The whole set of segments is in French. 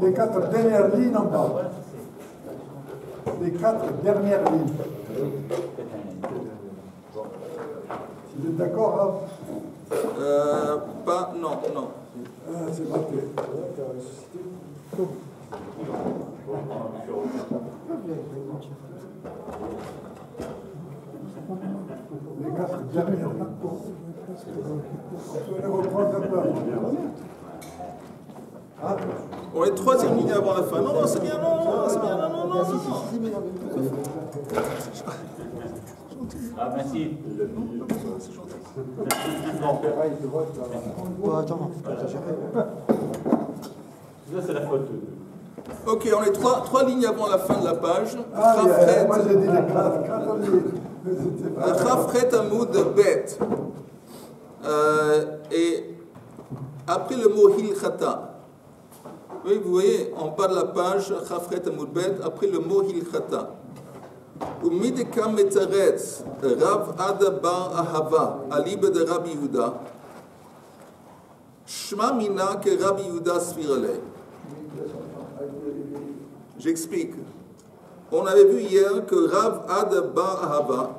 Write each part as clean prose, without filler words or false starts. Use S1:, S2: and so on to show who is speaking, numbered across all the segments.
S1: Les 4 dernières lignes en bas. Les 4 dernières lignes. Vous êtes d'accord,
S2: Pas, non.
S1: Ah, c'est maté. Les 4 dernières lignes. On peut les reprendre un peu. Ah.
S2: On est 3e ligne avant la fin. Non, c'est bien, c'est bien, non.
S3: Ah, merci.
S2: C'est gentil.
S1: Attends,
S3: Là, c'est la faute.
S2: Ok, on est 3 lignes avant la fin de la page.
S1: Moi j'ai dit les 4 lignes.
S2: Chafret Amoud Bet. Et après le mot Hilchata. Oui, vous voyez, en bas de la page, Chafret Amoud Bet, après le mot Hilchata. Umideka Metzaretz, Rav Ada Bar Ahava, Alib de Rabbi Yehuda. Shma Mina que Rabbi Yehuda Svirale. J'explique. On avait vu hier que Rav Ada Bar Ahava,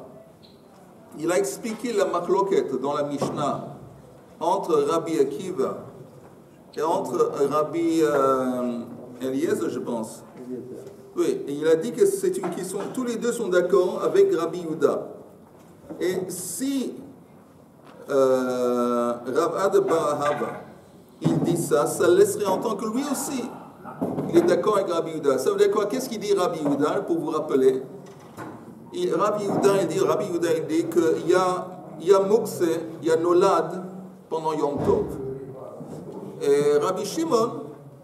S2: il a expliqué la machloket dans la Mishnah entre Rabbi Akiva et entre Rabbi Eliezer, je pense. Oui, et il a dit que c'est une question, tous les deux sont d'accord avec Rabbi Yehuda. Et si Rav Ada Bar Ahava, il dit ça, ça laisserait entendre que lui aussi, il est d'accord avec Rabbi Yehuda. Ça veut dire quoi? Qu'est-ce qu'il dit Rabbi Yehuda, pour vous rappeler? Rabbi Yehuda, il dit qu'il y a Mokse, il y a Nolad pendant Yom Tov. Et Rabbi Shimon,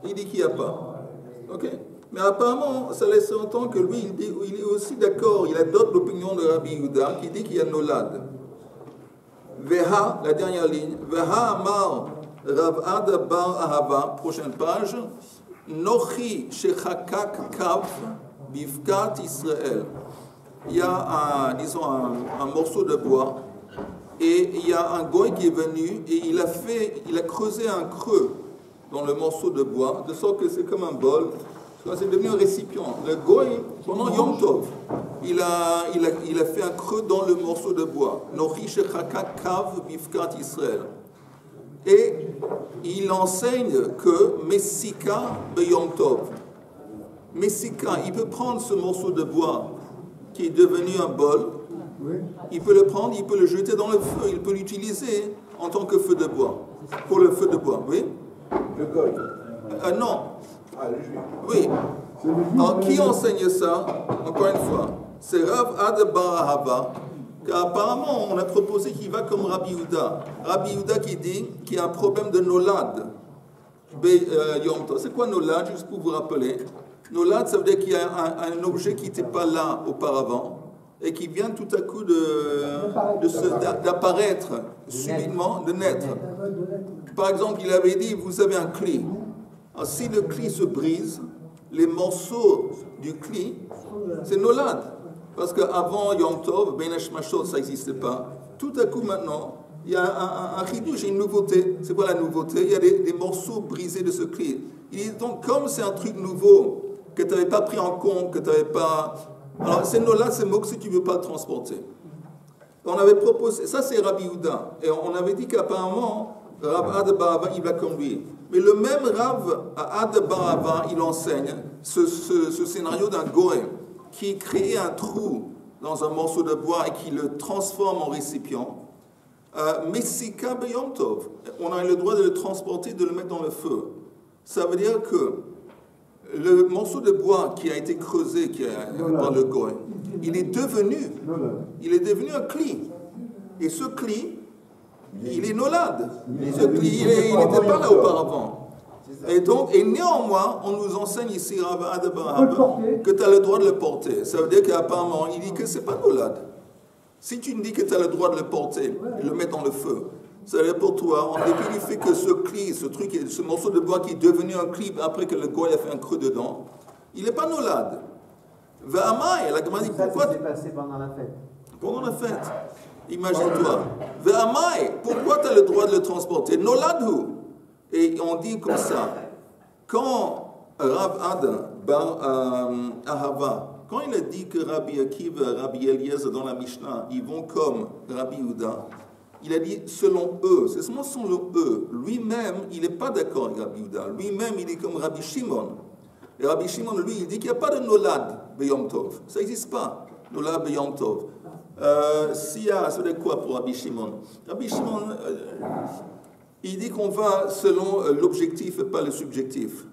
S2: il dit qu'il n'y a pas. Ok? Mais apparemment, ça laisse entendre que lui, il est aussi d'accord. Il adopte l'opinion de Rabbi Yehuda qui dit qu'il y a Nolad. Veha, la dernière ligne. Veha Amar Rav Ada Bar Ahava, prochaine page. Nochi Shechakak Kav Bivkat Israël. Il y a un morceau de bois et il y a un goy qui est venu et il a creusé un creux dans le morceau de bois, de sorte que c'est comme un bol. C'est devenu un récipient. Le goy, pendant Yom Tov, il a fait un creux dans le morceau de bois. Nochi Shechakak Kav Bivkat Israël. Et il enseigne que Messika Beyom Tov. Messika, il peut prendre ce morceau de bois qui est devenu un bol, il peut le prendre, il peut le jeter dans le feu, il peut l'utiliser en tant que feu de bois, pour le feu de bois, oui?
S4: Le goy.
S2: Non.
S4: Ah, le juif.
S2: Oui. Alors, qui enseigne ça? Encore une fois, c'est Rav Ada Bar Ahava, qu'apparemment on a proposé qu'il va comme Rabbi Yehuda. Rabbi Yehuda qui dit qu'il y a un problème de Nolad. C'est quoi Nolad, juste pour vous rappeler? Nolad, ça veut dire qu'il y a un objet qui n'était pas là auparavant et qui vient tout à coup d'apparaître subitement, de naître. Par exemple, il avait dit, vous avez un cli. Alors, si le cli se brise, les morceaux du cli, c'est Nolad. Parce qu'avant Yom Tov, Ben Hashmashot, ça n'existait pas. Tout à coup maintenant, il y a un chidouche, une nouveauté. C'est quoi la nouveauté? Il y a des morceaux brisés de ce cli. Il dit donc, comme c'est un truc nouveau, que tu n'avais pas pris en compte, que tu n'avais pas... Alors, c'est Nolad, c'est mot que si tu ne veux pas le transporter. On avait proposé, ça c'est Rabbi Yehuda, et on avait dit qu'apparemment, Rav Ada Bar Ahava, il va comme lui. Mais le même Rav Ada Bar Ahava, il enseigne ce scénario d'un goy qui crée un trou dans un morceau de bois et qui le transforme en récipient. Messika Beyom Tov, on a le droit de le transporter, de le mettre dans le feu. Ça veut dire que le morceau de bois qui a été creusé par le goy, il est devenu un cli. Et ce cli, il est Nolad. Ce cli, il n'était pas là auparavant. Et donc, et néanmoins, on nous enseigne ici, Rav Ada Bar Ahava, que tu as le droit de le porter. Ça veut dire qu'apparemment, il dit que ce n'est pas Nolad. Si tu me dis que tu as le droit de le porter et le mettre dans le feu, ça veut dire pour toi, en dépit du fait que ce cli, ce morceau de bois qui est devenu un cli après que le goy a fait un creux dedans, il n'est pas Nolad. Ve'amai, la Gemara dit pourquoi.
S5: Ça s'est passé pendant la fête.
S2: Pendant la fête. Imagine-toi. Ve'amai, pourquoi tu as le droit de le transporter? Noladhu. Et on dit comme ça, quand Rav Ad Bar Ahava, quand il a dit que Rabbi Akiva, Rabbi Eliezer dans la Mishnah, ils vont comme Rabbi Yehuda, il a dit selon eux, c'est seulement selon eux. Lui-même, il n'est pas d'accord avec Rabbi Yehuda. Lui-même, il est comme Rabbi Shimon. Et Rabbi Shimon, lui, il dit qu'il n'y a pas de Nolad Beyom Tov. Ça n'existe pas, Nolad Beyom Tov. S'il y a, ça veut dire quoi pour Rabbi Shimon? Rabbi Shimon, il dit qu'on va selon l'objectif et pas le subjectif.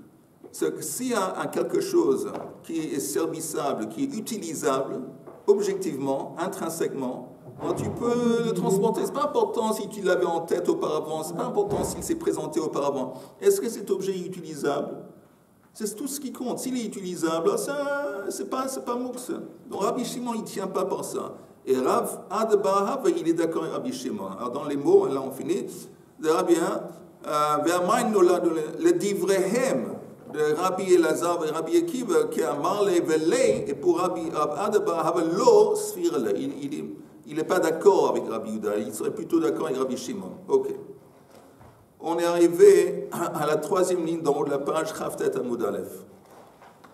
S2: C'est que s'il y a quelque chose qui est servissable, qui est utilisable, objectivement, intrinsèquement, tu peux le transporter. Ce n'est pas important si tu l'avais en tête auparavant, ce n'est pas important s'il s'est présenté auparavant. Est-ce que cet objet est utilisable? C'est tout ce qui compte. S'il est utilisable, ce n'est pas mouks. Donc Rabbi Shimon, il ne tient pas par ça. Et Rav Ad Bar Ahava, il est d'accord avec Rabbi Shimon. Alors dans les mots, là on finit, de Rabbi Vermain Nolad, le Divrehem de Rabbi Elazar et Rabbi Akiva, qui a marlé velé, et pour Rabbi Ad Bar Ahava, lo sphirele. Il n'est pas d'accord avec Rabbi Yehuda, il serait plutôt d'accord avec Rabbi Shimon. Ok. On est arrivé à la troisième ligne d'en haut de la page, Chavtet Amud Aleph.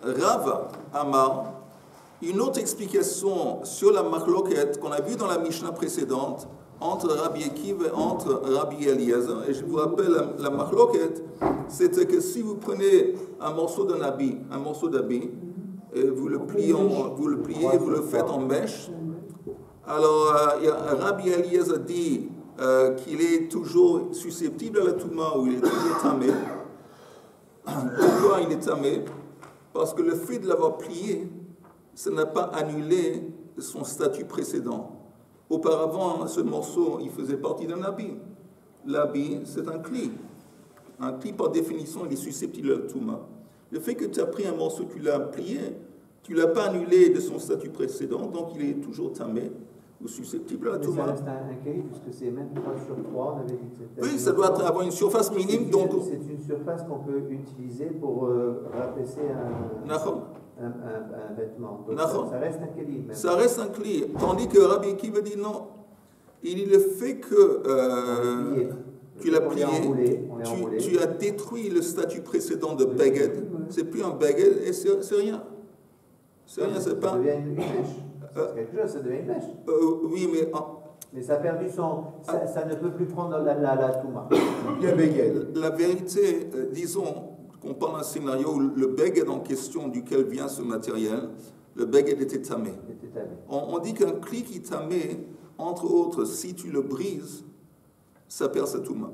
S2: Rava Amar, une autre explication sur la machloket qu'on a vue dans la Mishnah précédente entre Rabbi Akiva et entre Rabbi Eliezer. Et je vous rappelle, la machloket, c'était que si vous prenez un morceau d'un habit, et vous le pliez et vous le faites en mèche, alors Rabbi Eliezer dit qu'il est toujours susceptible à la Touma, ou il est toujours tamé. Pourquoi il est tamé? Parce que le fait de l'avoir plié, ça n'a pas annulé son statut précédent. Auparavant, ce morceau, il faisait partie d'un habit. L'habit, c'est un cli. Un cli, par définition, il est susceptible à la Touma. Le fait que tu as pris un morceau, tu l'as plié, tu ne l'as pas annulé de son statut précédent, donc il est toujours tamé ou susceptible à la Touma.
S3: Mais ça reste un cahier, puisque c'est même 3 sur 3, on avait dit que c'était...
S2: Oui, ça doit avoir une surface minime.
S3: C'est une surface qu'on peut utiliser pour rabaisser un vêtement. Donc ça reste un cahier.
S2: Ça reste un cahier. Tandis que Rabbi Akiva dit non. Il dit le fait que tu l'as plié, tu as détruit le statut précédent de beged. C'est plus un beged et c'est rien. C'est rien, c'est pas...
S3: Ça devient une mèche. C'est quelque chose, ça devient une mèche.
S2: Oui, mais...
S3: Mais ça a perdu son... Ça ne peut plus prendre la touma.
S2: La vérité, disons qu'on parle d'un scénario où le beged en question duquel vient ce matériel, le beged était tamé. On dit qu'un cli qui tamé, entre autres, si tu le brises, ça perd sa touma.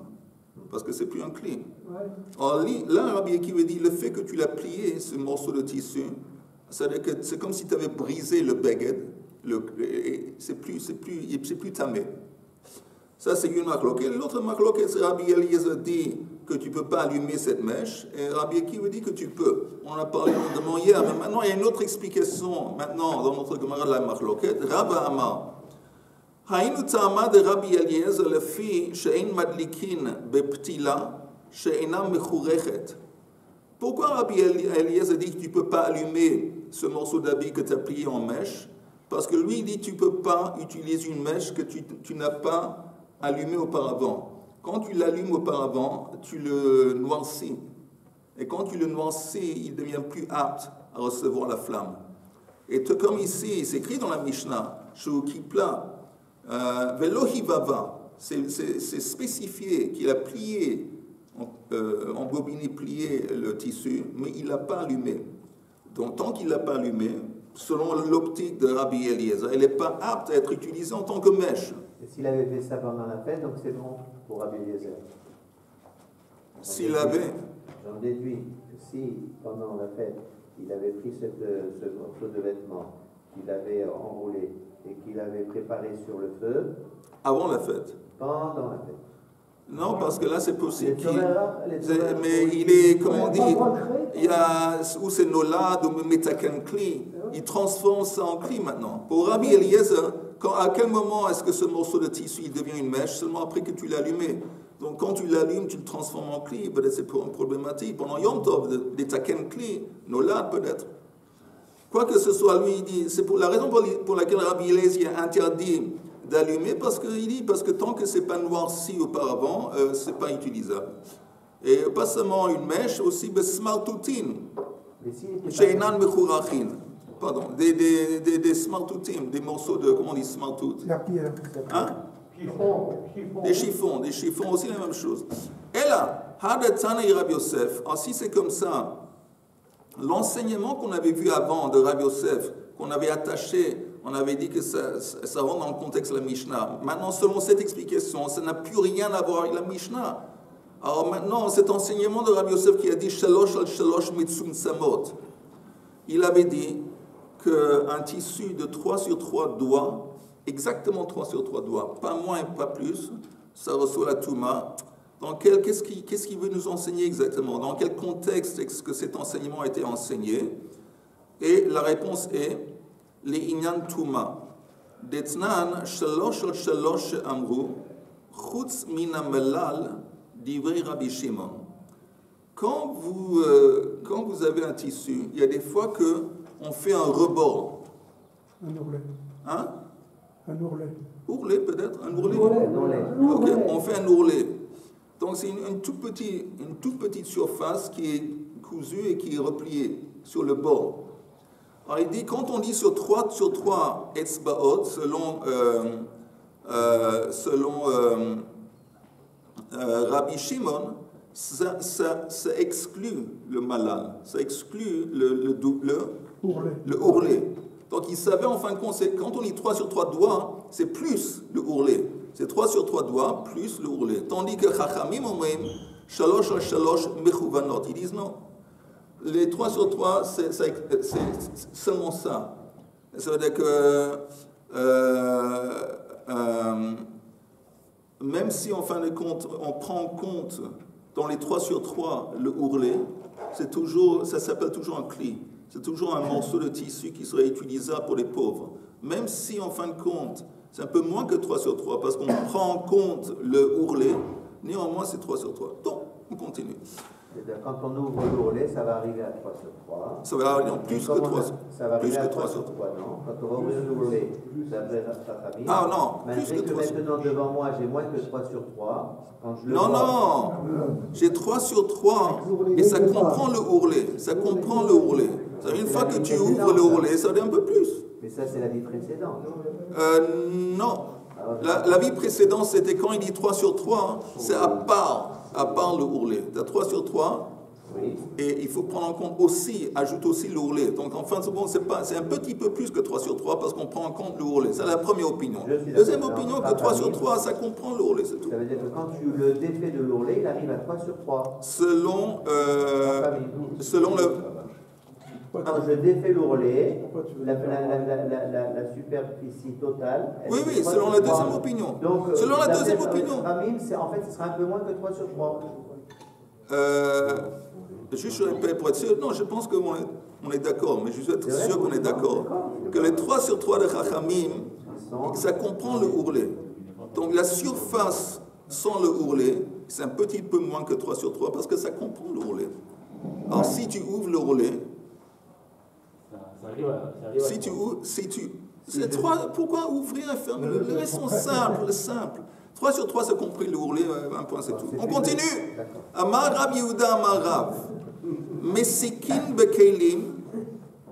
S2: Parce que c'est plus un cli. Alors là, Rabbi Akiva dit, le fait que tu l'as plié, ce morceau de tissu, c'est-à-dire que c'est comme si tu avais brisé le beged, c'est plus tamé. Ça, c'est une machloket. L'autre machloket, c'est Rabbi Eliezer dit que tu ne peux pas allumer cette mèche, et Rabbi Akiva dit que tu peux. On en a parlé longuement hier, mais maintenant, il y a une autre explication, maintenant, dans notre Gemara de la machloket. Rava Amar. Haïnu ta'ama de Rabbi Eliezer, le fi she'en madlikin beptila, she'enam mechurechet. Pourquoi Rabbi Eliezer dit que tu ne peux pas allumer ce morceau d'habit que tu as plié en mèche? Parce que lui, il dit que tu ne peux pas utiliser une mèche que tu n'as pas allumée auparavant. Quand tu l'allumes auparavant, tu le noircis. Et quand tu le noircis, il devient plus apte à recevoir la flamme. Et comme ici, c'est écrit dans la Mishnah, Shukipla, Velo hivava, c'est spécifié qu'il a plié, embobiné, plié le tissu, mais il ne l'a pas allumé. Donc tant qu'il ne l'a pas allumé, selon l'optique de Rabbi Eliezer, elle n'est pas apte à être utilisée en tant que mèche.
S3: Et s'il avait fait ça pendant la fête, donc c'est bon pour Rabbi Eliezer.
S2: S'il avait...
S3: J'en déduis que si, pendant la fête, il avait pris ce morceau de vêtement, qu'il avait enroulé et qu'il avait préparé sur le feu...
S2: Avant la fête.
S3: Pendant la fête.
S2: Non, parce que là, c'est possible.
S3: Mais
S2: il est, comment on dit, il y a, où c'est Nolad ou Metaken Kli, il transforme ça en Kli maintenant. Pour Rabbi Eliezer, à quel moment est-ce que ce morceau de tissu il devient une mèche? Seulement après que tu l'as allumé. Donc quand tu l'allumes, tu le transformes en Kli. Peut-être c'est problématique. Pendant Yom Tov, Metaken Kli, Nolad peut-être. Quoi que ce soit, lui, il dit, c'est pour la raison pour laquelle Rabbi Eliezer interdit d'allumer, parce que tant que c'est pas noirci auparavant, c'est pas utilisable. Et pas seulement une mèche, aussi besmartutin.
S3: Mais s'il était pas-
S2: Sheinan mechurachin. Pardon, des smartutim, des morceaux de, comment on dit smartout?
S1: La pierre.
S2: Hein? Des chiffons aussi la même chose. Et là, Hadatana et Rabbi Yosef, si c'est comme ça, l'enseignement qu'on avait vu avant de Rabbi Yosef, qu'on avait attaché, on avait dit que ça rentre dans le contexte de la Mishnah. Maintenant, selon cette explication, ça n'a plus rien à voir avec la Mishnah. Alors maintenant, cet enseignement de Rabbi Yosef qui a dit Shalosh al Shalosh Mitzum Samot, il avait dit qu'un tissu de 3 sur 3 doigts, exactement 3 sur 3 doigts, pas moins et pas plus, ça reçoit la Touma. Qu'est-ce qu'il veut nous enseigner exactement? Dans quel contexte est-ce que cet enseignement a été enseigné? Et la réponse est les Inyan Touma. Detnan Shalosh al Shalosh Amru, Chutz Mina Melal, Divrei Rabbi Shimon. Quand vous avez un tissu, il y a des fois qu'on fait un rebord.
S1: Un ourlet.
S2: Hein?
S1: Un ourlet.
S2: Ourlet peut-être? Un ourlet? Ok, on fait un ourlet. Donc c'est une toute petite surface qui est cousue et qui est repliée sur le bord. Alors il dit, quand on dit sur 3 etzbaot, selon Rabbi Shimon, ça exclut le malal, ça exclut le ourlet. Donc il savait en fin de compte, quand on dit 3 sur 3 doigts, c'est plus le ourlet. C'est 3 sur 3 doigts plus le ourlet. Tandis que Chachamim omrim, Shalosh al Shalosh mechuvanot. Ils disent non. Les 3 sur 3, c'est seulement ça. Ça veut dire que même si en fin de compte, on prend en compte dans les 3 sur 3 le ourlet, ça s'appelle toujours un cli. C'est toujours un morceau de tissu qui serait utilisable pour les pauvres. Même si en fin de compte, c'est un peu moins que 3 sur 3, parce qu'on prend en compte le ourlet, néanmoins c'est 3 sur 3. Donc, on continue.
S3: Quand on ouvre l'ourlet, ça va arriver à 3 sur 3.
S2: Ça va arriver en plus que 3 sur 3.
S3: Ça va arriver à 3 sur 3, non? Quand on va ouvrir l'ourlet, ça va être sa famille.
S2: Ah non, plus que 3 sur 3.
S3: Maintenant, devant moi, j'ai moins que 3 sur 3. Quand je le
S2: non,
S3: vois,
S2: non, j'ai 3 sur 3 et ça comprend le ourlet. Ça comprend le ourlet. Une fois que tu ouvres le ourlet, ça devient un peu plus.
S3: Mais ça, c'est la vie précédente.
S2: Non. La vie précédente, c'était quand il dit 3 sur 3, c'est à part le ourlet. Tu as 3 sur 3, oui. Et il faut prendre en compte aussi, ajoute aussi le ourlet. Donc en fin de compte, c'est un petit peu plus que 3 sur 3 parce qu'on prend en compte le ourlet. C'est la première opinion. Deuxième opinion, que 3 sur 3, ça comprend le ourlet, c'est tout.
S3: Ça veut dire que quand tu le défais de l'ourlet, il arrive à 3 sur 3.
S2: Selon le...
S3: Quand je défais l'ourlet, la superficie totale...
S2: Oui, selon la deuxième opinion.
S3: Donc,
S2: selon la deuxième opinion.
S3: En fait, ce sera un peu moins que 3 sur 3.
S2: Juste pour être sûr, non, je pense qu'on est d'accord, mais je suis sûr qu'on est d'accord. Que les 3 sur 3 de Chachamim, ça comprend le ourlet. Donc la surface sans le ourlet, c'est un petit peu moins que 3 sur 3 parce que ça comprend le ourlet. Alors si tu ouvres le ourlet, c'est 3, pourquoi ouvrir et fermer? Le reste sont simple. 3 sur 3, ça compris le ourlet, un point, c'est tout. On continue. Amar Rab Yehuda Amar Rav. Mesikin bekeilim,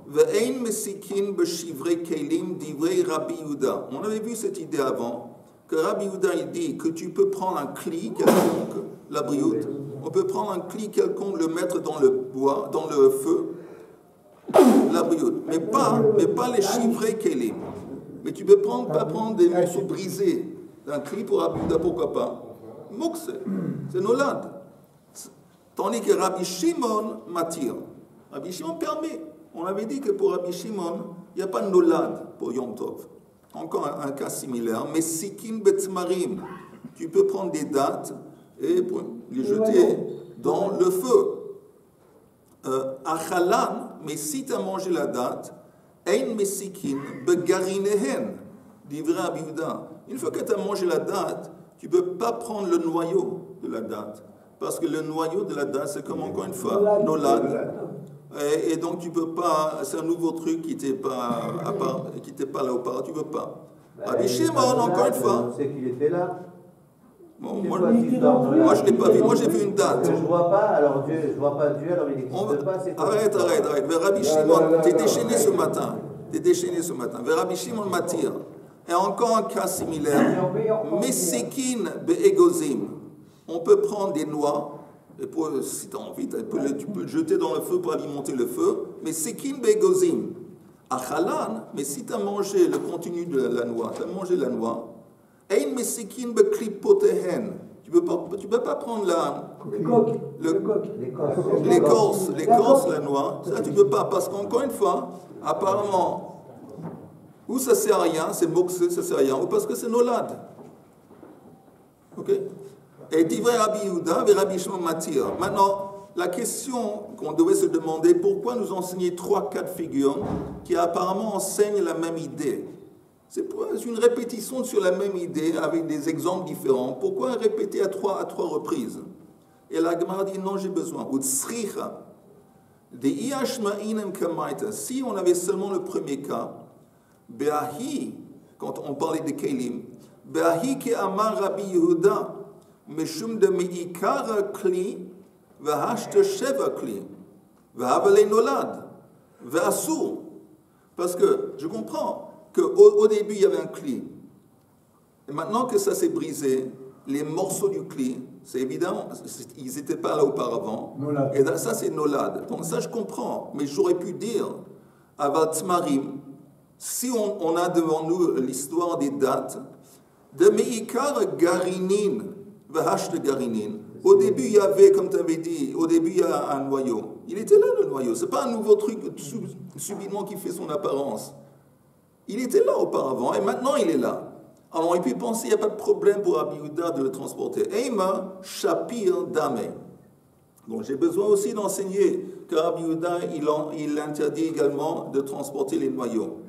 S2: ve'ein mesikin beshivrei keilim divrei Rabbi Yehuda. On avait vu cette idée avant, que Rabbi Yehuda il dit que tu peux prendre un cli quelconque, la brioute, on peut prendre un cli quelconque, le mettre dans le bois, dans le feu, la brioute, mais pas les chivrei keilim. Mais tu peux pas prendre des morceaux brisés d'un cli pour Rabbi Yehuda, pourquoi pas? Mokse, c'est nolad. Tandis que Rabbi Shimon m'attire. Rabbi Shimon permet. On avait dit que pour Rabbi Shimon, il n'y a pas de nolad pour Yom Tov. Encore un cas similaire. Mais sikin betzmarim, tu peux prendre des dattes et les jeter dans le feu. Achalan, mais si tu as mangé la date, ein mesikin begarinehen, dit Rabbi Yehuda. Une fois que tu as mangé la date, tu ne peux pas prendre le noyau de la date. Parce que le noyau de la date, c'est comme encore une fois, nolad. Et donc tu ne peux pas, c'est un nouveau truc qui n'était pas là auparavant, tu ne peux pas. Rabbi Shimon, encore une fois.
S3: On sait qu'il était là.
S2: Bon, moi, je ne l'ai pas vu. Moi, j'ai vu une date.
S3: Je ne vois pas, alors Dieu, je vois pas Dieu, alors il n'existe pas.
S2: Arrête. Mais Rabbi Shimon, t'es déchaîné ce matin. Rabbi Shimon m'attire. Et encore un cas similaire. Mesikin be'egozim. On peut prendre des noix, et si tu as envie, tu peux le jeter dans le feu pour alimenter le feu. Mesikin be'egozim. Achalan, mais si tu as mangé le contenu de la noix, tu as mangé la noix, ein mesikin be'klipotehen. Tu peux pas prendre l'écorce, la noix. Ça, tu peux pas, parce qu'encore une fois, apparemment, ou ça sert à rien, c'est moksé, ça sert à rien, ou parce que c'est nolad. Ok? Et divrei Rabbi Yehuda et Rabbi Shimon m'attire. Maintenant, la question qu'on devait se demander, pourquoi nous enseigner 3-4 figures qui apparemment enseignent la même idée? C'est une répétition sur la même idée avec des exemples différents. Pourquoi répéter à trois reprises? Et la Gemara dit non, j'ai besoin. Si on avait seulement le premier cas, Be'ahi, quand on parlait de Kelim, Be'ahi ke amar Rabbi Yehuda, Meshum de Me'ikar Kli, Ve'hashte Sheva Kli, Ve'havale Nolad, Ve'asur. Parce que je comprends qu'au début il y avait un Kli. Et maintenant que ça s'est brisé, les morceaux du Kli, c'est évident, ils n'étaient pas là auparavant. Nolad. Et ça c'est Nolad. Donc ça je comprends, mais j'aurais pu dire, Aval Tmarim, si on a devant nous l'histoire des dates, de Me'ikar Garinin, Ve'hashte Garinin. Au début, il y avait, comme tu avais dit, au début, il y a un noyau. Il était là, le noyau. Ce n'est pas un nouveau truc subitement qui fait son apparence. Il était là auparavant, et maintenant, il est là. Alors, on peut penser, il n'y a pas de problème pour Rabbi Yehuda de le transporter. Eima Shapir Dame. Donc, j'ai besoin aussi d'enseigner que Rabbi Yehuda, il interdit également de transporter les noyaux.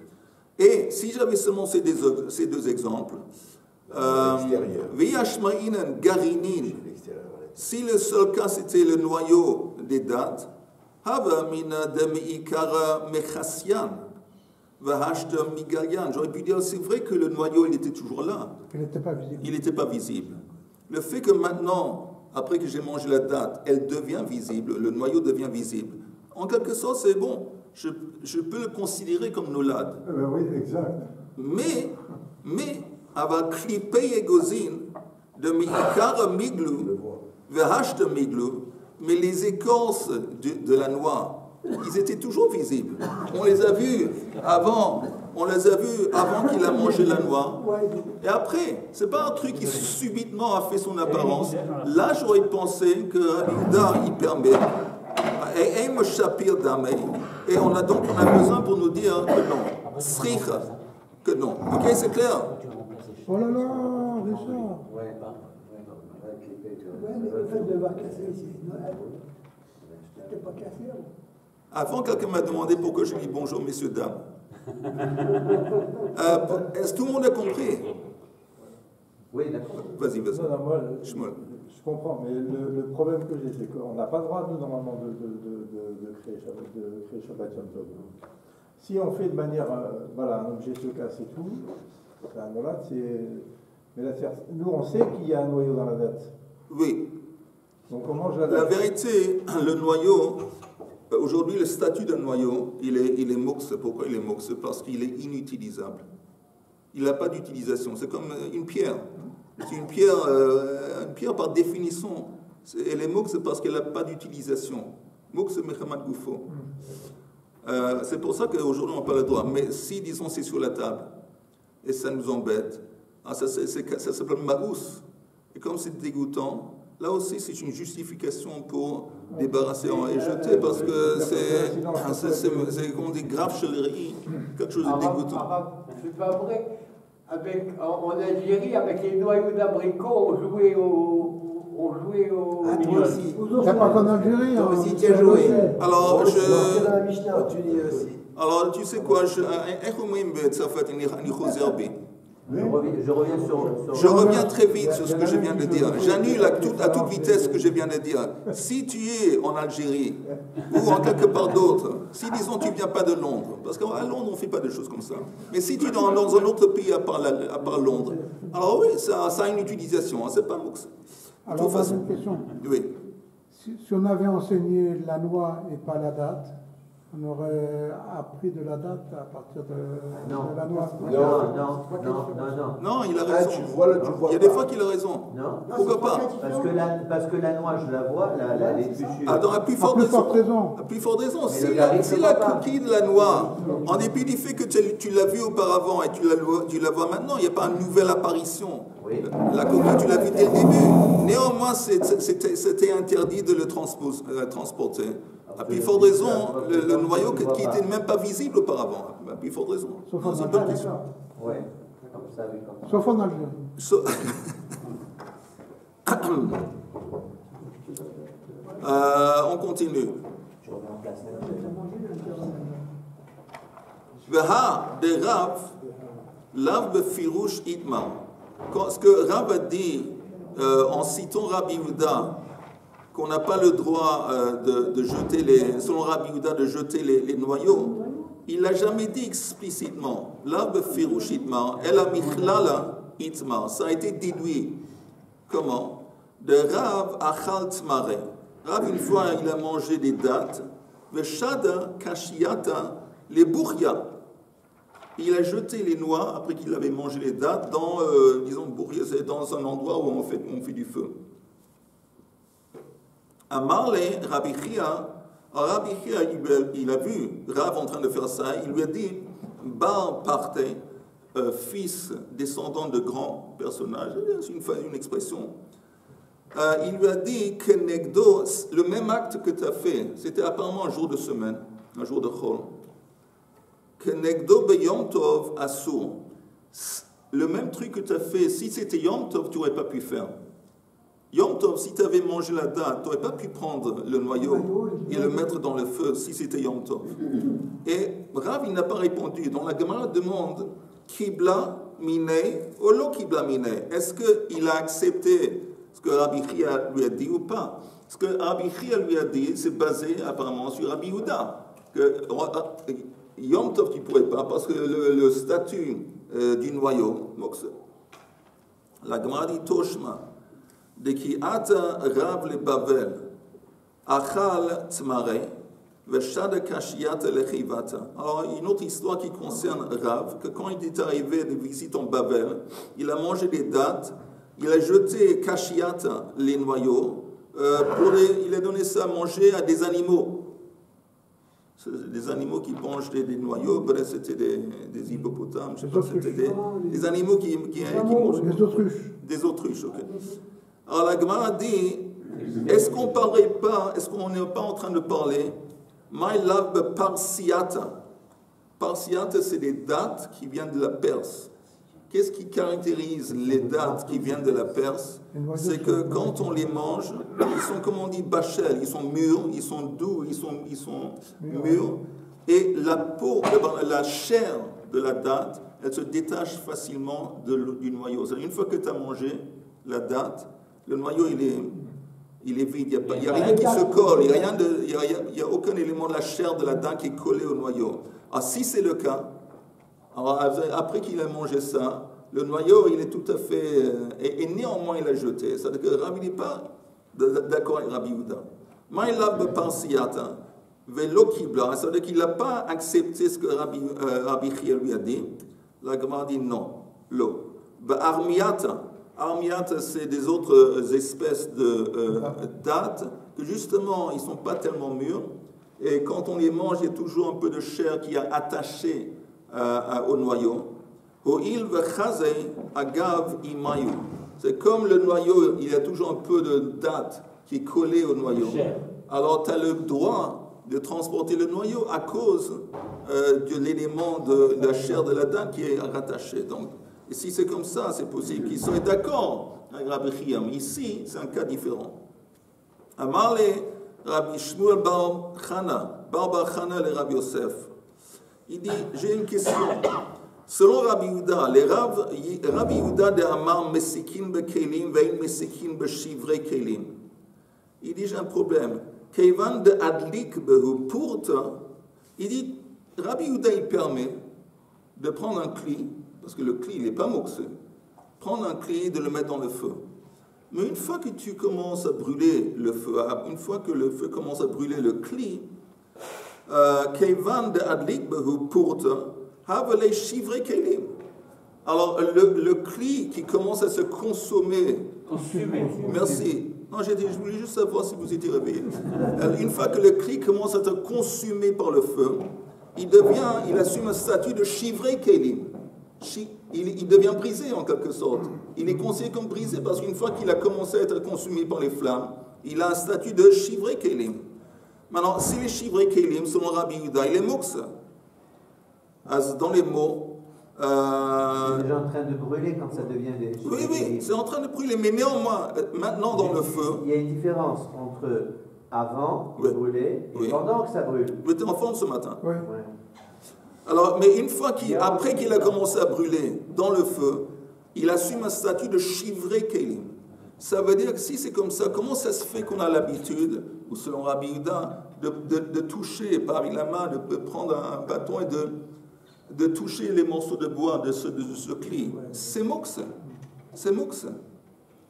S2: Et si j'avais seulement ces deux exemples, V'yashma'inen garinin, si le seul cas c'était le noyau des dates, Hava mina de me'ikara mechasian, v'hashta migalian. J'aurais pu dire, c'est vrai que le noyau il était toujours là. Il n'était pas visible. Le fait que maintenant, après que j'ai mangé la date, elle devient visible, le noyau devient visible. En quelque sorte, c'est bon. Je peux le considérer comme nolad.
S1: Oui, exact.
S2: Mais, avec klipei egozin, de mi'ikara miglu, v'hashta miglu, mais les écorces de la noix, ils étaient toujours visibles. On les a vus avant qu'il a mangé la noix. Et après, c'est pas un truc qui subitement a fait son apparence. Là, j'aurais pensé que Yehuda, il permet. Et on a besoin pour nous dire que non. Sricha, que non. Ok, c'est clair?
S1: Oh là là, Richard.
S5: Le fait de devoir casser ici, c'était pas cassé.
S2: Avant, quelqu'un m'a demandé pourquoi je dis bonjour, messieurs, dames. Est-ce que tout le monde a compris?
S3: Oui, d'accord.
S2: Vas-y.
S1: Non, moi, je comprends, mais le problème que j'ai, c'est qu'on n'a pas le droit, nous, normalement, de créer Shabbat Yom Tov. Si on fait de manière, un objet se casse et tout, c'est un nolad, mais nous, on sait qu'il y a un noyau dans la date.
S2: Oui.
S1: Donc on mange la date.
S2: La vérité, le noyau, aujourd'hui, le statut d'un noyau, il est moxe. Pourquoi il est moxe? Parce qu'il est inutilisable. Il n'a pas d'utilisation. C'est comme une pierre. C'est une pierre par définition. Elle est moxe parce qu'elle n'a pas d'utilisation. Moxe Mechamat Goufo. C'est pour ça qu'aujourd'hui on n'a pas le droit. Mais si, disons, c'est sur la table et ça nous embête, ça s'appelle Maous. Et comme c'est dégoûtant, là aussi c'est une justification pour débarrasser et jeter parce que c'est comme des graves cheleries, quelque chose de dégoûtant.
S5: C'est pas vrai. En Algérie, avec les noyaux d'abricot, on jouait au.
S3: Ah, toi aussi.
S1: T'as pas qu'en Algérie,
S3: toi aussi, tu as joué.
S2: Alors,
S3: En Tunisie aussi.
S2: alors, tu sais quoi,
S3: Je reviens sur...
S2: Je reviens très vite sur ce que je viens de dire. J'annule à toute vitesse ce que je viens de dire. Si tu es en Algérie ou en quelque part d'autre, si disons tu ne viens pas de Londres, parce qu'à Londres on ne fait pas de choses comme ça, mais si tu es dans un autre pays à part Londres, alors oui, ça a une utilisation, hein, c'est pas Moux.
S6: Alors, une question.
S2: Oui.
S6: Si on avait enseigné la loi et pas la date, on aurait appris de la date à partir de la loi.
S2: Non, il a raison. Il y a des fois qu'il a raison.
S3: Non.
S2: Pourquoi pas?
S3: Parce que la noix, je la vois, les plus sûres.
S2: Attends, à plus forte raison. À plus forte raison. Si la coquille de la noix, en dépit du fait que tu l'as vue auparavant et tu la vois maintenant, il n'y a pas une nouvelle apparition.
S3: Oui.
S2: La coquille, tu l'as vue dès le début. Néanmoins, c'était interdit de le transporter. À plus forte raison, le noyau qui n'était même pas visible auparavant. À plus forte raison.
S6: Sauf en
S3: Algérie.
S6: Sauf en Algérie.
S2: On continue. Veha de Rav, Lav befirouche itma. Ce que Rav a dit en citant Rabbi Yehuda, qu'on n'a pas le droit de jeter selon Rabbi Yehuda, de jeter les noyaux, il l'a jamais dit explicitement. Là, befirouche itma, el amichlala itma. Ça a été déduit. Comment? De Rav achal tmare. Rav, une fois, il a mangé des dattes. Veshada kashiata les bourria. Il a jeté les noix après qu'il avait mangé les dattes dans, disons, bourria, c'est dans un endroit où on fait du feu. Amarle, Rabbi Chia, il a vu Rav en train de faire ça, il lui a dit, Bar parte, fils descendant de grands personnages, c'est une expression, il lui a dit que Negdo, le même acte que tu as fait, c'était apparemment un jour de semaine, un jour de Chol, que Negdo be Yom Tov Asur, le même truc que tu as fait, si c'était Yom Tov, tu n'aurais pas pu faire. Yom Tov, si tu avais mangé la date, tu n'aurais pas pu prendre le noyau et le mettre dans le feu si c'était Yom Tov. Et Rav, il n'a pas répondu. Donc la Gemara demande Kibla Minei ou lo Kibla Minei. Est-ce qu'il a accepté ce que Rabbi Chia lui a dit ou pas? Ce que Rabbi Chia lui a dit, c'est basé apparemment sur Rabbi Yehuda. Que Yom Tov, tu ne pourrais pas parce que le statut du noyau, la Gemara dit Toshma. De qui ata Rav le Bavel, achal tmare, veshada kashiata le chivata. Alors, une autre histoire qui concerne Rav, que quand il est arrivé de visite en Bavel, il a mangé des dattes, il a jeté kashiata, les noyaux, il a donné ça à manger à des animaux. Des animaux qui mangent des noyaux, peut-être c'était des hippopotames, je sais pas, c'était des animaux qui mangent.
S6: Des autruches.
S2: Des autruches, ok. Alors la Gemara dit, est-ce qu'on n'est pas en train de parler My love parsiata. Parsiata, c'est des dattes qui viennent de la Perse. Qu'est-ce qui caractérise les dattes qui viennent de la Perse? C'est que quand on les mange, ils sont, comme on dit, bachel, ils sont mûrs, ils sont doux, ils sont mûrs. Et la peau, la chair de la date, elle se détache facilement du noyau. C'est-à-dire, une fois que tu as mangé la date, le noyau, il est vide. Il n'y a rien qui se colle. Il n'y a aucun élément de la chair de la date qui est collé au noyau. Alors, si c'est le cas, alors, après qu'il a mangé ça, le noyau, il est tout à fait... et néanmoins, il a jeté. C'est-à-dire que Rabbi n'est pas d'accord avec Rabbi Yehuda. Maïlab parsiyata, velo kibla. C'est-à-dire qu'il n'a pas accepté ce que Rabbi Chia lui a dit. La Gemara dit non. Lo. Armiata. Armiata, c'est des autres espèces de dattes que justement, ils ne sont pas tellement mûrs. Et quand on les mange, il y a toujours un peu de chair qui est attachée au noyau. C'est comme le noyau, il y a toujours un peu de date qui est collé au noyau. Alors, tu as le droit de transporter le noyau à cause de l'élément de la chair de la date qui est rattaché. Donc, et si c'est comme ça, c'est possible qu'ils soient d'accord avec Rabbi Chia. Mais ici, c'est un cas différent. Amarle Rabbi Shmuel Bar Chana le Rabbi Yosef. Il dit, j'ai une question. Selon Rabbi Yehuda, Rabbi Yehuda de Amar Mesikin Bekelim, Vein Mesikin Beshivre Kelim. Il dit, j'ai un problème. Keivan de Adlik Behu, pourtant, il dit, Rabbi Yehuda, il permet de prendre un cli, parce que le cli, il n'est pas moxé, prendre un cli et de le mettre dans le feu. Mais une fois que tu commences à brûler le feu, une fois que le feu commence à brûler le cli, Keivan de Adlik Behu, pourtant, Havelei Shivre Kelim. Alors, le cli qui commence à se consommer. Merci. Non, je voulais juste savoir si vous étiez réveillés. Une fois que le cli commence à être consumé par le feu, il assume un statut de Shivre Kelim. Il devient brisé en quelque sorte. Il est considéré comme brisé parce qu'une fois qu'il a commencé à être consumé par les flammes, il a un statut de Shivre Kelim. Maintenant, si les Shivre Kelim, selon Rabbi Yehuda, il est mox. Dans les mots.
S3: C'est déjà en train de brûler quand ça devient des.
S2: Oui, c'est en train de brûler, mais néanmoins, maintenant dans le feu.
S3: Il y a une différence entre avant de brûler et pendant que ça brûle.
S2: Vous êtes en forme ce matin.
S6: Oui.
S3: Ouais.
S2: Alors, mais une fois après qu'il a commencé à brûler dans le feu, il assume un statut de Shivre Kelim. Ça veut dire que si c'est comme ça, comment ça se fait qu'on a l'habitude, ou selon Rabbi Yehuda, de toucher par la main, de prendre un bâton et de toucher les morceaux de bois de ce cli? C'est mox. C'est mox.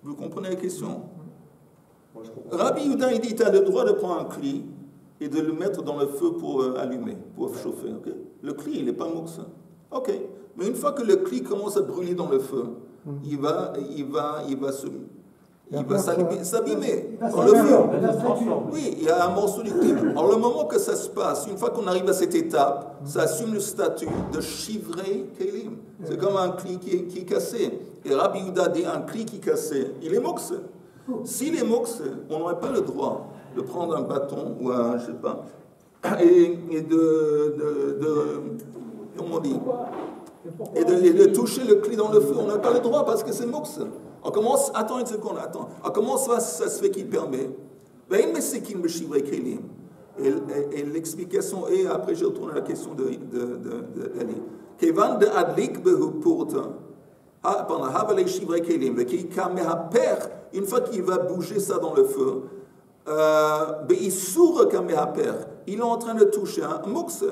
S2: Vous comprenez la question? Rabbi Yehuda, il dit, tu as le droit de prendre un cli et de le mettre dans le feu pour allumer, pour chauffer. Okay? Le cli, il n'est pas mox. Ok. Mais une fois que le cli commence à brûler dans le feu, il va s'abîmer dans le feu. Oui, il y a un morceau du cli. Alors le moment que ça se passe, une fois qu'on arrive à cette étape, ça assume le statut de Shivre Kelim. C'est comme un cli qui est cassé. Et Rabbi Yehuda dit, un cli qui est cassé, il est mox. S'il est mox, on n'aurait pas le droit de prendre un bâton ou un, je sais pas, et comment on dit, et de toucher le cli dans le feu. On n'a pas le droit parce que c'est mox. On commence, attends une seconde, attends. Comment ça se fait qu'il permet? Et l'explication est, après je retourne à la question de Ali. Kevan de Adlik Behu Purta, pendant Havalei Shivre Kelim, une fois qu'il va bouger ça dans le feu, il est en train de toucher un mox.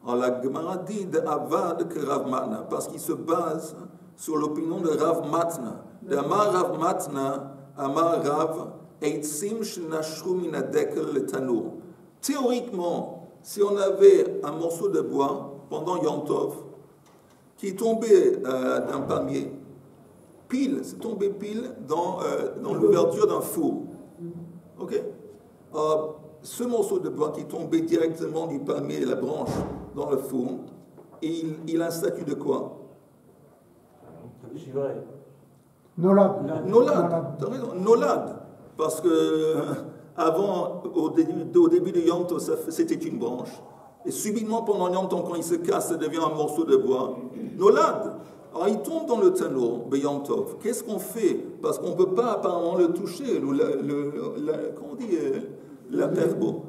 S2: Alors la Gemara dit de Avad que Rav Matna, parce qu'il se base sur l'opinion de Rav Matna. De Amar Rav Matna, Amar Rav, Eitzim shenashru min hadekel le tanour. Théoriquement, si on avait un morceau de bois pendant Yom Tov qui tombait d'un palmier, c'est tombé pile dans l'ouverture d'un four. Ok? Ce morceau de bois qui tombait directement du palmier et la branche dans le four, il a un statut de quoi?
S6: Nolad.
S2: T'as raison, Nolad. Parce que avant, au début de Yom Tov, c'était une branche. Et subitement, pendant Yom Tov, quand il se casse, ça devient un morceau de bois. Nolad. Alors, il tombe dans le tanour, Yom Tov. Qu'est-ce qu'on fait? Parce qu'on ne peut pas apparemment le toucher. Comment on dit? La perbo.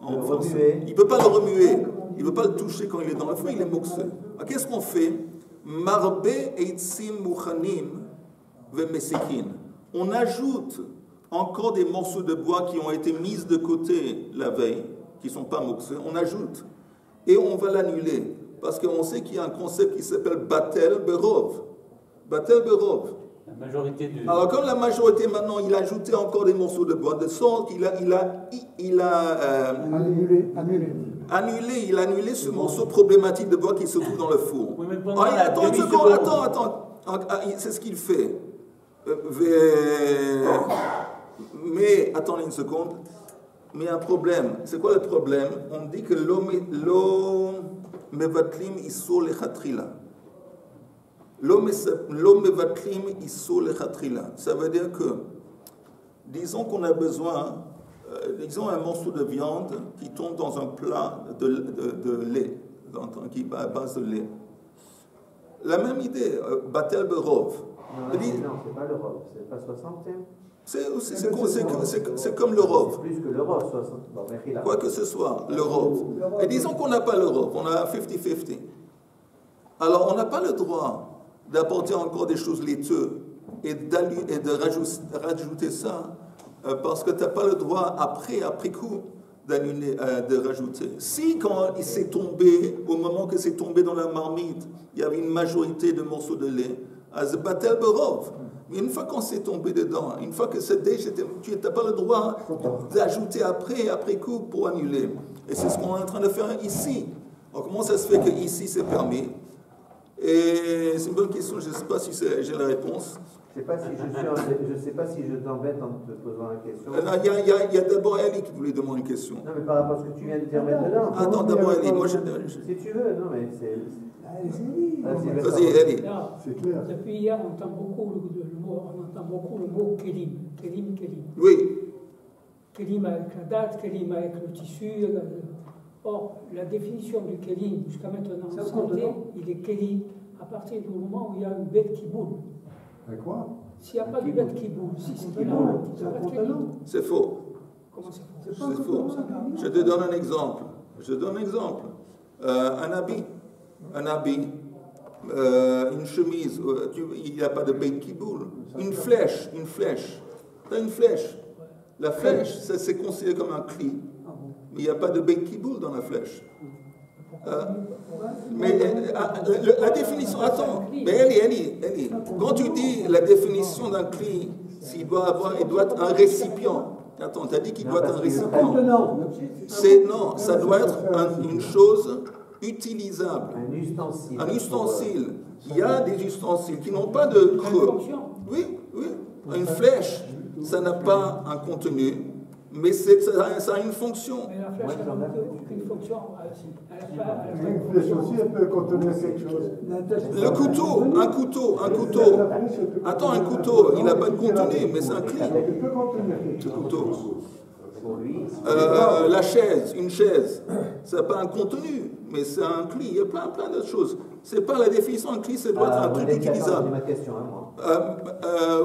S2: En français. Il ne peut pas le remuer. Il ne peut pas le toucher quand il est dans le feu. Il est moxé. Alors, qu'est-ce qu'on fait? Marbe eitzim muchanim vemesekin. On ajoute encore des morceaux de bois qui ont été mis de côté la veille, qui ne sont pas moxés. On ajoute. Et on va l'annuler. Parce qu'on sait qu'il y a un concept qui s'appelle Batel Berov. Batel Berov.
S7: La majorité du...
S2: Alors, comme la majorité maintenant, il a ajouté encore des morceaux de bois, de sorte qu'il a annulé ce morceau problématique de bois qui se trouve dans le four.
S7: Oui,
S2: attends une seconde, attends. C'est ce qu'il fait. Mais, attendez une seconde. Mais un problème. C'est quoi le problème? On dit que l'homme mevatlim isur lechatrila. L'homme mevatlim isur lechatrila. Ça veut dire que, disons qu'on a besoin, disons un morceau de viande qui tombe dans un plat de lait, qui est à base de lait. La même idée, Batel Berov.
S3: Non, c'est pas le rov, c'est pas 60.
S2: C'est comme le rov.
S3: C'est plus que le rov, 60. Bon,
S2: quoi que ce soit, le rov. Et disons qu'on n'a pas le rov, on a 50-50. Alors on n'a pas le droit d'apporter encore des choses laiteuses et de rajouter ça parce que tu n'as pas le droit après coup de rajouter. Si quand il s'est tombé, au moment que c'est tombé dans la marmite, il y avait une majorité de morceaux de lait, az batel berov. Mais une fois qu'on s'est tombé dedans, une fois que c'est déjà, tu n'as pas le droit d'ajouter après coup pour annuler. Et c'est ce qu'on est en train de faire ici. Alors comment ça se fait qu'ici c'est permis? Et c'est une bonne question, je ne sais pas si j'ai la réponse.
S3: Je ne sais pas si je t'embête en te posant la question.
S2: Il y a d'abord Eli qui voulait demander une question.
S3: Non, mais par rapport à ce que tu viens de dire maintenant.
S2: Attends, d'abord Eli. Moi,
S3: si tu veux, non, mais c'est.
S2: Vas-y, Eli.
S6: C'est clair.
S7: Depuis hier, on entend beaucoup le mot kelim. Kelim.
S2: Oui.
S7: Kelim avec la date, kelim avec le tissu. Or, la définition du kelim, jusqu'à maintenant, en santé, il est kelim à partir du moment où il y a une bête qui boule.
S6: Mais quoi?
S7: S'il n'y a pas de bête qui boule, si c'est pas là, c'est pas de kelim.
S2: C'est faux.
S7: Comment c'est faux?
S2: C'est faux. Je te donne un exemple. Un habit, une chemise, il n'y a pas de bête qui boule. Une flèche. Tu as une flèche. La flèche, ça c'est considéré comme un cli. Mais il n'y a pas de bête qui boule dans la flèche. Mais la définition, attends, mais Eli, quand tu dis la définition d'un cli, il doit être un récipient. Attends, tu as dit qu'il doit être un récipient. Non, ça doit être une chose utilisable. Un ustensile. Il y a des ustensiles qui n'ont pas de creux. Oui. Une flèche, ça n'a pas un contenu, mais ça a une fonction.
S7: Mais la flèche n'a aucune fonction.
S6: Une flèche aussi, elle peut contenir quelque chose.
S2: Le couteau, un couteau. Attends, un couteau, il n'a pas de contenu, mais c'est un clé.
S6: Il peut contenir quelque chose.
S2: Le couteau. La chaise, une chaise, ça n'a pas un contenu, mais c'est un cli. Il y a plein d'autres choses. C'est pas la définition d'un cli, ça doit être un truc utilisable.
S3: Ma question, moi.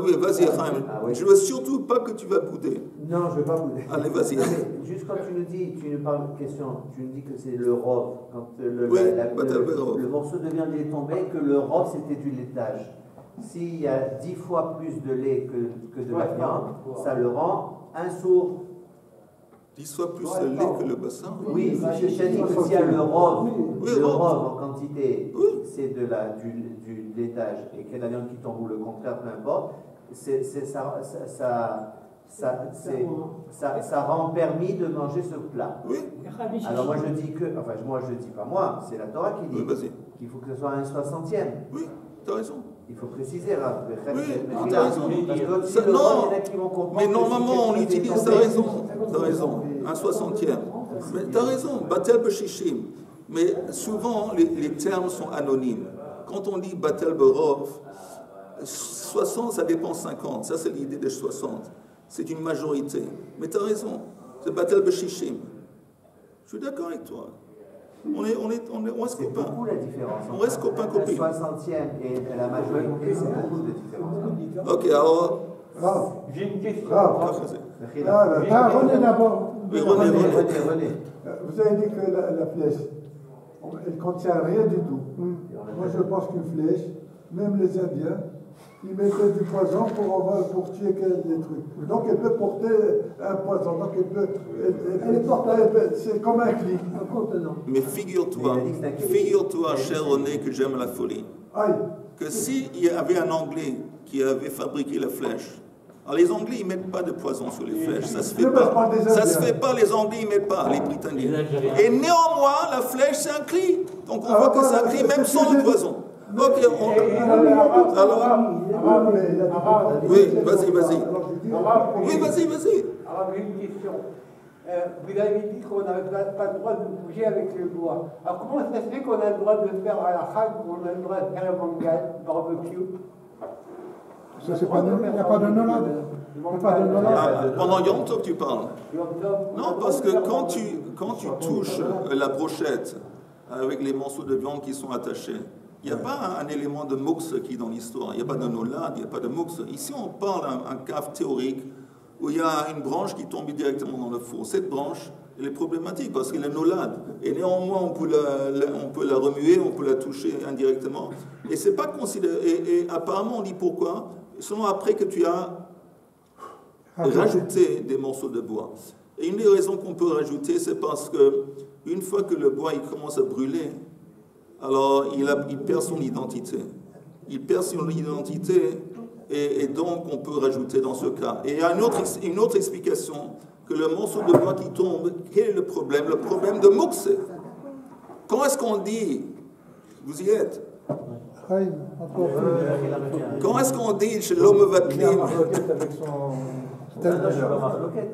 S2: Oui, vas-y, Chaim.
S3: Oui.
S2: Je veux surtout pas que tu vas bouder.
S3: Non, je ne veux pas bouder.
S2: Allez, vas-y.
S3: Juste quand tu nous dis que c'est le rov, quand le morceau de viande est tombé, que le rov c'était du laitage. S'il y a 10 fois plus de lait que de la viande, ça le rend un sourd.
S2: 10 fois plus de lait que le bassin.
S3: Oui, je t'ai dit que s'il y a le rov en quantité, c'est du laitage, et qu'il y a la viande qui tombe ou le contraire, peu importe, ça rend permis de manger ce plat.
S2: Oui.
S3: Alors moi je dis pas moi, c'est la Torah qui dit qu'il faut que ce soit un 60e.
S2: Oui, tu as raison.
S3: Il faut préciser, Rav.
S2: Oui, tu as raison. Mais normalement on utilise, tu as raison, un 60e. Mais tu as raison, Batel Beshishim. Mais souvent les termes sont anonymes. Quand on dit Batel Berov, 60 ça dépend 50, ça c'est l'idée des 60. C'est une majorité. Mais tu as raison, c'est Batel Beshishim. Je suis d'accord avec toi. On reste copains.
S3: C'est beaucoup la différence.
S2: On reste copains-copines.
S3: Le 60e et la majorité, c'est beaucoup de différence.
S2: Ok, alors.
S5: J'ai une question.
S6: René d'abord.
S2: Oui, René.
S6: Vous avez dit que la flèche, elle ne contient rien du tout. Moi, je pense qu'une flèche, même les Indiens, ils mettaient du poison pour tuer des trucs. Donc, elle peut porter un poison. Donc, c'est comme un clic.
S2: Mais figure-toi, cher René, que j'aime la folie. Que s'il y avait un Anglais qui avait fabriqué la flèche, alors les Anglais, ils ne mettent pas de poison sur les flèches. Ça se fait pas. Ça se fait pas, les Anglais, ils ne mettent pas, les Britanniques. Et néanmoins, la flèche, c'est un cri. Donc, on voit que c'est un cri même sans le poison. Ok, alors. Oui, vas-y. Oui, vas-y.
S5: Alors, j'ai une question. Vous avez dit qu'on n'avait pas le droit de bouger avec le doigt. Alors, comment ça se fait qu'on a le droit de le faire à la Chag, qu'on a le droit de faire un barbecue?
S6: Ça, c'est pas, il n'y a pas de nolade.
S2: Pendant Yom Tov, tu parles? Non, parce que quand tu touches la brochette avec les morceaux de viande qui sont attachés, il n'y a pas un élément de moux qui est dans l'histoire. Il n'y a pas de nolade, il n'y a pas de moux. Ici, on parle d'un cas théorique où il y a une branche qui tombe directement dans le four. Cette branche Elle est problématique parce qu'elle est nolade. Et néanmoins, on peut la remuer, on peut la toucher indirectement. Et c'est pas considéré. Et apparemment, on dit pourquoi. Seulement après que tu as rajouté des morceaux de bois. Et une des raisons qu'on peut rajouter, c'est parce que une fois que le bois il commence à brûler, alors il perd son identité. Il perd son identité et donc on peut rajouter dans ce cas. Et il y a une autre explication, que le morceau de bois qui tombe, quel est le problème? Le problème de Mukse. Comment est-ce qu'on dit? Vous y êtes? Comment est-ce qu'on dit chez l'homme Vatlim?
S3: Non, je suis pas marloquette.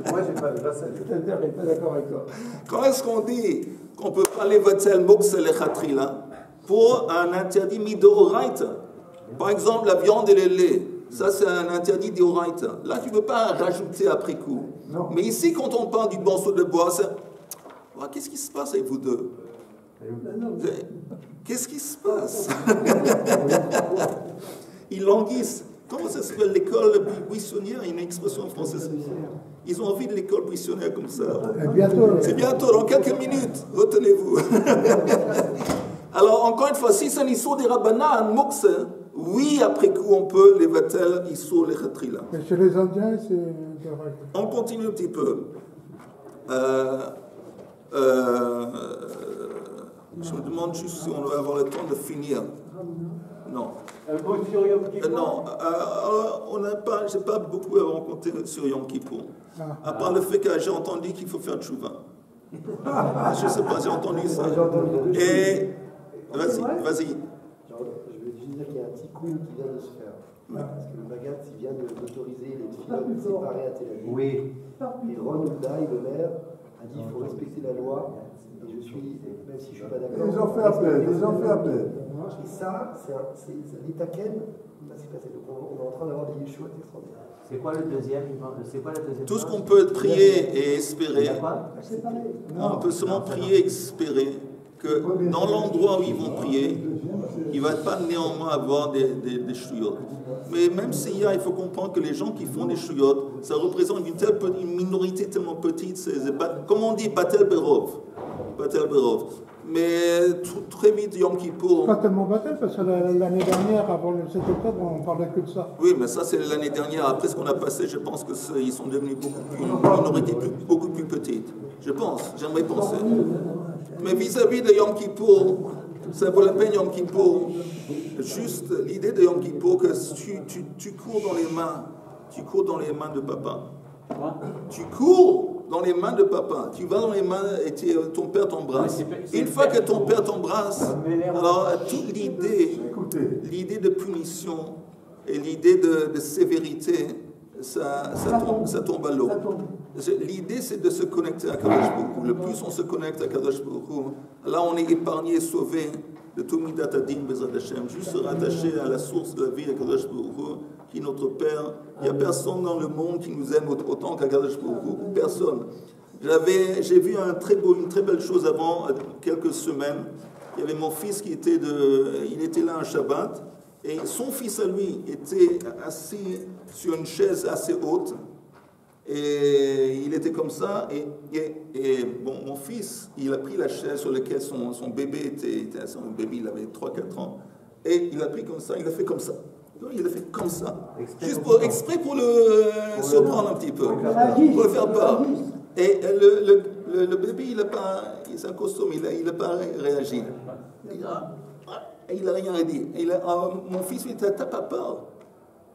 S3: Moi, j'ai pas ça.
S1: C'est-à-dire, pas d'accord avec toi.
S2: Comment est-ce qu'on dit qu'on peut parler Vatsel Mukse le Khatrila pour un interdit midoraita? Par exemple, la viande et le lait. Ça, c'est un interdit d'oraita. Là, tu ne peux pas rajouter après coup. Non. Mais ici, quand on parle du morceau de bois, c'est... Oh, qu'est-ce qui se passe avec vous deux? Qu'est-ce qui se passe? Ils languissent. Comment ça s'appelle l'école buissonnière? Il y a une expression en français. Ils ont envie de l'école buissonnière comme ça. C'est bientôt, dans quelques minutes. Retenez-vous. Alors, encore une fois, si c'est un issur des rabbanan, Mukse, oui, après coup, on peut les vatel issur les khatrila.
S6: Mais chez les Indiens, c'est...
S2: On continue un petit peu. Je me demande juste si on va avoir le temps de finir. Non. Non. J'ai pas beaucoup à raconter sur Yom Kippour. À part le fait que j'ai entendu qu'il faut faire tchouva. Je ne sais pas, j'ai entendu ça. Et vas-y.
S8: Je veux juste dire qu'il y a un petit coup qui vient de se faire. Parce que le Bagat, il vient d'autoriser les pilotes séparés à Tel Aviv.
S3: Oui.
S8: Et Ron Houdaï, le maire, a dit qu'il faut respecter la loi. Et je suis, même si je ne suis pas d'accord.
S6: Ils ont fait appel.
S8: Et ça, c'est l'Itaken. On est en train d'avoir des chouettes extraordinaires.
S3: C'est quoi le deuxième?
S2: Tout ce qu'on peut prier et espérer, on peut seulement prier et espérer que dans l'endroit où ils vont prier, il ne va pas néanmoins avoir des chouyotes. Mais même s'il y a, il faut comprendre que les gens qui font des chouyotes, ça représente une minorité tellement petite, comme on dit, Batel Berov. Mais très vite, Yom Kippour...
S6: Pas tellement Batel, parce que l'année dernière, avant le 7 octobre, on parlait que de ça.
S2: Oui, mais ça, c'est l'année dernière. Après ce qu'on a passé, je pense qu'ils sont devenus une minorité beaucoup plus petite. Je pense, j'aimerais penser. Mais vis-à-vis de Yom Kippour, ça vaut la peine Yom Kippour. Juste l'idée de Yom Kippour, que tu cours dans les mains de papa. Tu cours dans les mains de papa. Tu vas dans les mains et ton père t'embrasse. Une fois que ton père t'embrasse, alors toute l'idée de punition et l'idée de sévérité, ça tombe à l'eau. L'idée, c'est de se connecter à Kadosh Baruch Hu. Le plus on se connecte à Kadosh Baruch Hu, là on est épargné, sauvé de tout Midat Adin Bezrat Hashem. Juste se rattacher à la source de la vie, à Kadosh Baruch Hu, qui est notre Père. Il n'y a personne dans le monde qui nous aime autant qu'Akadosh Baruch Hu. Personne. J'ai vu une très belle chose avant quelques semaines. Il y avait mon fils il était là un Shabbat, et son fils à lui était assis sur une chaise assez haute, et il était comme ça, et mon fils, il a pris la chaise sur laquelle son bébé son bébé, il avait 3-4 ans, et il a pris comme ça, il a fait comme ça. Il a fait comme ça, juste exprès pour le surprendre un petit peu, pour le faire peur. Et le bébé, c'est un costume, il n'a pas réagi. Il n'a rien dit. Mon fils lui dit, t'as pas peur?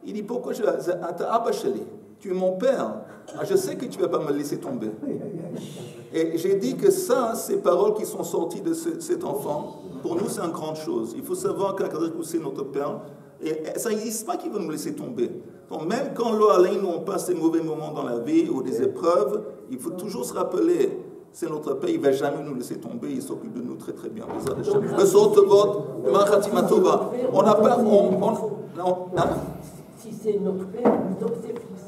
S2: Il dit, pourquoi tu es mon père. Je sais que tu ne vas pas me laisser tomber. Et j'ai dit que ça, ces paroles qui sont sorties de cet enfant, pour nous, c'est une grande chose. Il faut savoir qu'Akadosh Baruch Hu, c'est notre père. Et ça n'existe pas qu'il va nous laisser tomber. Donc même quand on passe des mauvais moments dans la vie ou des épreuves, il faut toujours se rappeler, c'est notre Père, il ne va jamais nous laisser tomber, il s'occupe de nous très très bien. On n'a pas...
S9: Si c'est notre Père, donc c'est Fils.